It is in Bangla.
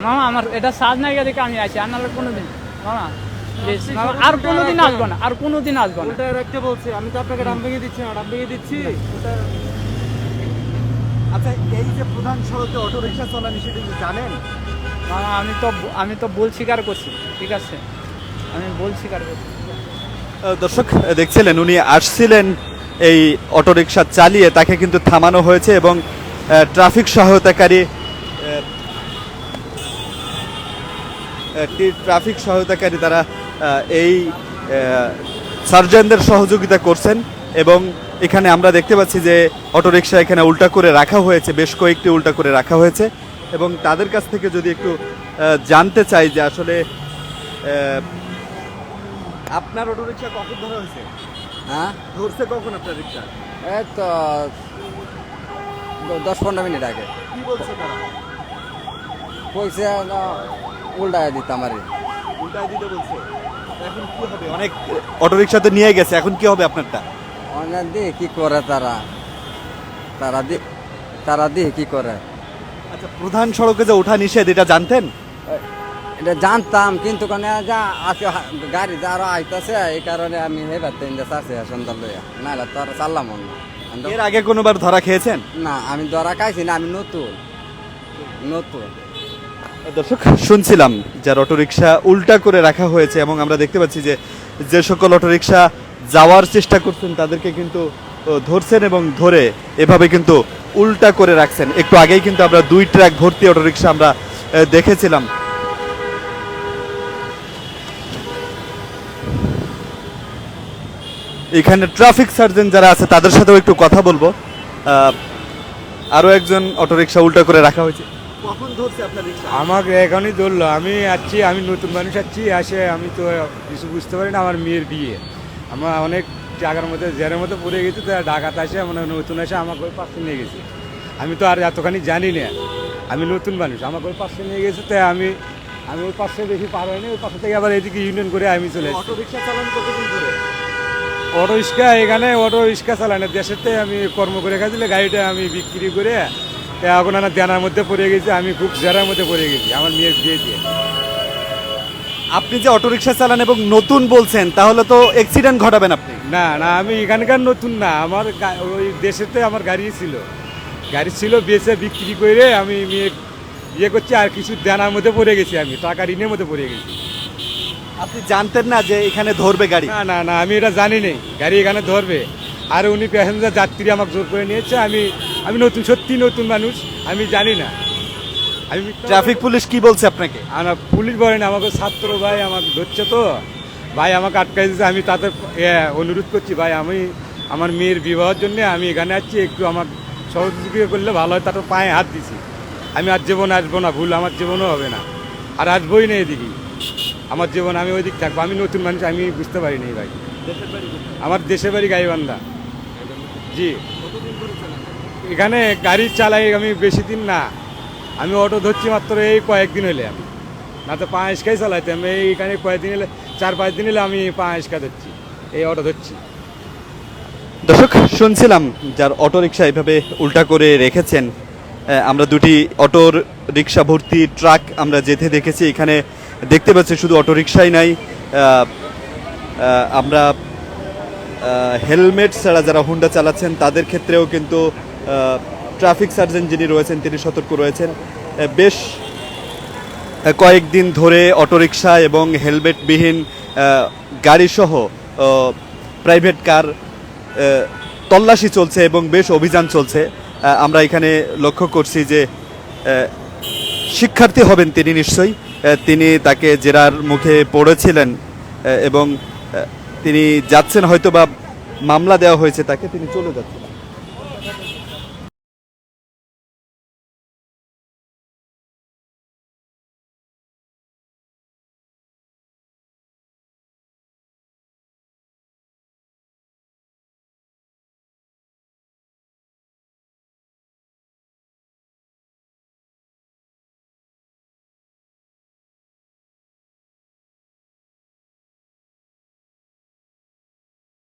মামা আমার এটা সাজ নাইগা দেখে আমি আছি আর নাহলে কোনোদিন মামা প্লিজ মামা আর কোনোদিন আসবো না আর কোনোদিন আসবো না। ওটা রাখতে বলছি আমি তো আপনাকে ডাম ভেঙে দিচ্ছি না, ডাম ভেঙে দিচ্ছি ওটা। আচ্ছা, এই যে প্রধান সড়কে অটো রিক্সা চলা নিষেধ এটা কি জানেন? মামা আমি তো ভুল স্বীকার করছি, ঠিক আছে আমি ভুল স্বীকার করছি। দর্শক দেখছিলেন উনি আসছিলেন এই অটোরিকশা চালিয়ে, তাকে কিন্তু থামানো হয়েছে এবং ট্রাফিক সহায়তাকারী তারা এই সার্জনদের সহযোগিতা করছেন এবং এখানে আমরা দেখতে পাচ্ছি যে অটোরিকশা এখানে উল্টা করে রাখা হয়েছে, বেশ কয়েকটি উল্টা করে রাখা হয়েছে এবং তাদের কাছ থেকে যদি একটু জানতে চাই যে আসলে আপনার অটোরিকশা কখন ধরা হয়েছে? হ্যাঁ, ধরছে কখন আপনার রিকশা? এই তো 10-15 মিনিট আগে কি বলছে তারা? কইছে উল্টায় দিতাম আর উল্টায় দিতে বলছে। এখন কি হবে? অনেক অটোরিকশা তো নিয়ে গেছে, এখন কি হবে আপনারটা? অনেক দিয়ে কি করে তারা দিয়ে কি করে। আচ্ছা, প্রধান সড়কে যে ওঠা নিষেধ এটা জানতেন? এটা জানতাম কিন্তু কোনে যা আজকে গাড়ি যারা আইতাছে এই কারণে আমি হেবার তিন চারছে সন্ধ্যা লইয়া নাহলে তো আর চাললাম না। এর আগে কোনোবার ধরা খেয়েছেন? না, আমি ধরা খাইছি না, আমি নতুন। দর্শক শুনছিলাম যার অটোরিকশা উল্টা করে রাখা হয়েছে এবং আমরা দেখতে পাচ্ছি যে সকল অটোরিকশা যাওয়ার চেষ্টা করছেন তাদেরকে কিন্তু ধরছেন এবং ধরে এভাবে কিন্তু উল্টা করে রাখছেন। একটু আগেই কিন্তু আমরা 2 ট্রাক ভর্তি অটোরিকশা আমরা দেখেছিলাম। এখানে ট্রাফিক সার্জন যারা আছে তাদের সাথেও একটু কথা বলবো। আরো একজন অটোরিকশা উল্টা করে রাখা হয়েছে। কখন ধরছে আপনার রিকশা? আমাকে এখনই ধরলো, আমি নতুন মানুষ আসে আমি তো কিছু বুঝতে পারি না। আমার মেয়ের বিয়ে, আমার অনেক জায়গার মধ্যে জেরের মধ্যে পড়ে গেছি, তো ঢাকাত আসে মানে নতুন আসে আমাকে ওই পাশে নিয়ে গেছে। আমি তো আর এতখানি জানি না, আমি নতুন মানুষ, আমাকে ওই পাশে নিয়ে গেছে। তাই আমি ওই পাশে বেশি পার হয়নি, ওই পাশে থেকে আবার এদিকে ইউনিয়ন করে আমি চলে এসেছি। অটোরিকশা চালান কতদিন ধরে? অটো রিক্সা চালাই না, দেশেতে আমি কর্ম করে খাইছিলে গাড়িটা আমি বিক্রি করে এখন আমার দেনার মধ্যে পড়ে গেছি, আমি খুব জেরার মধ্যে পড়ে গেছি আমার মেয়ের বিয়ে দিয়ে। আপনি যে অটোরিকশা চালান এবং নতুন বলছেন, তাহলে তো অ্যাক্সিডেন্ট ঘটাবেন আপনি। না না, আমি এখানকার নতুন না, আমার ওই দেশেতে আমার গাড়ি ছিল বেচে বিক্রি করে আমি মেয়ে বিয়ে করছি আর কিছু দেনার মধ্যে পড়ে গেছি, আমি টাকা ঋণের মধ্যে পড়ে গেছি। আপনি জানতেন না যে এখানে ধরবে গাড়ি? না না না, আমি এটা জানি নেই গাড়ি এখানে ধরবে। আর উনি প্যাসেঞ্জার যাত্রী আমাকে জোর করে নিয়েছে। আমি সত্যি নতুন মানুষ, আমি জানি না। ট্রাফিক পুলিশ কি বলছে আপনাকে? পুলিশ বলেন, আমাকে ছাত্র ভাই আমাকে ধরছে, তো ভাই আমাকে আটকাই দিয়েছে। আমি তাদের অনুরোধ করছি, ভাই আমি আমার মেয়ের বিবাহের জন্য আমি এখানে আসছি, একটু আমার সহযোগিতা করলে ভালো হয়। তারপর পায়ে হাত দিছি, আমি আর জীবন আসবো না, ভুল আমার জীবনও হবে না, আর আসবোই না এদিকে আমার জীবন, আমি ওই দিক থাকবো। আমি নতুন মানুষ, আমি বুঝতে পারিনি ভাই। আমার দেশের বাড়ি গাইবান্ধা। জি, এখানে গাড়ি চালাই আমি বেশি দিন না, আমি অটো ধরছি মাত্র এই কয়েকদিন হলে। আমি না তো 5 ইস্কাই চালাইতাম, এইখানে কয়েকদিন হলে 4-5 দিন হলে আমি 5 ইস্কা ধরছি, এই অটো ধরছি। দর্শক শুনছিলাম যার অটোরিকশা এভাবে উল্টা করে রেখেছেন। আমরা 2টি অটোর রিক্সা ভর্তি ট্রাক আমরা যেতে দেখেছি। এখানে দেখতে পাচ্ছি শুধু অটোরিকশাই নাই, আমরা হেলমেট ছাড়া যারা হুন্ডা চালাচ্ছেন তাদের ক্ষেত্রেও কিন্তু ট্রাফিক সার্জন যিনি রয়েছেন তিনি সতর্ক রয়েছেন। বেশ কয়েকদিন ধরে অটোরিকশা এবং হেলমেটবিহীন গাড়িসহ প্রাইভেট কার তল্লাশি চলছে এবং বেশ অভিযান চলছে। আমরা এখানে লক্ষ্য করছি যে শিক্ষার্থী হবেন তিনি নিশ্চয়ই, তিনি তাকে জেরার মুখে পড়েছিলেন এবং তিনি যাচ্ছেন, হয়তো বা মামলা দেওয়া হয়েছে তাকে, তিনি চলে যাচ্ছেন।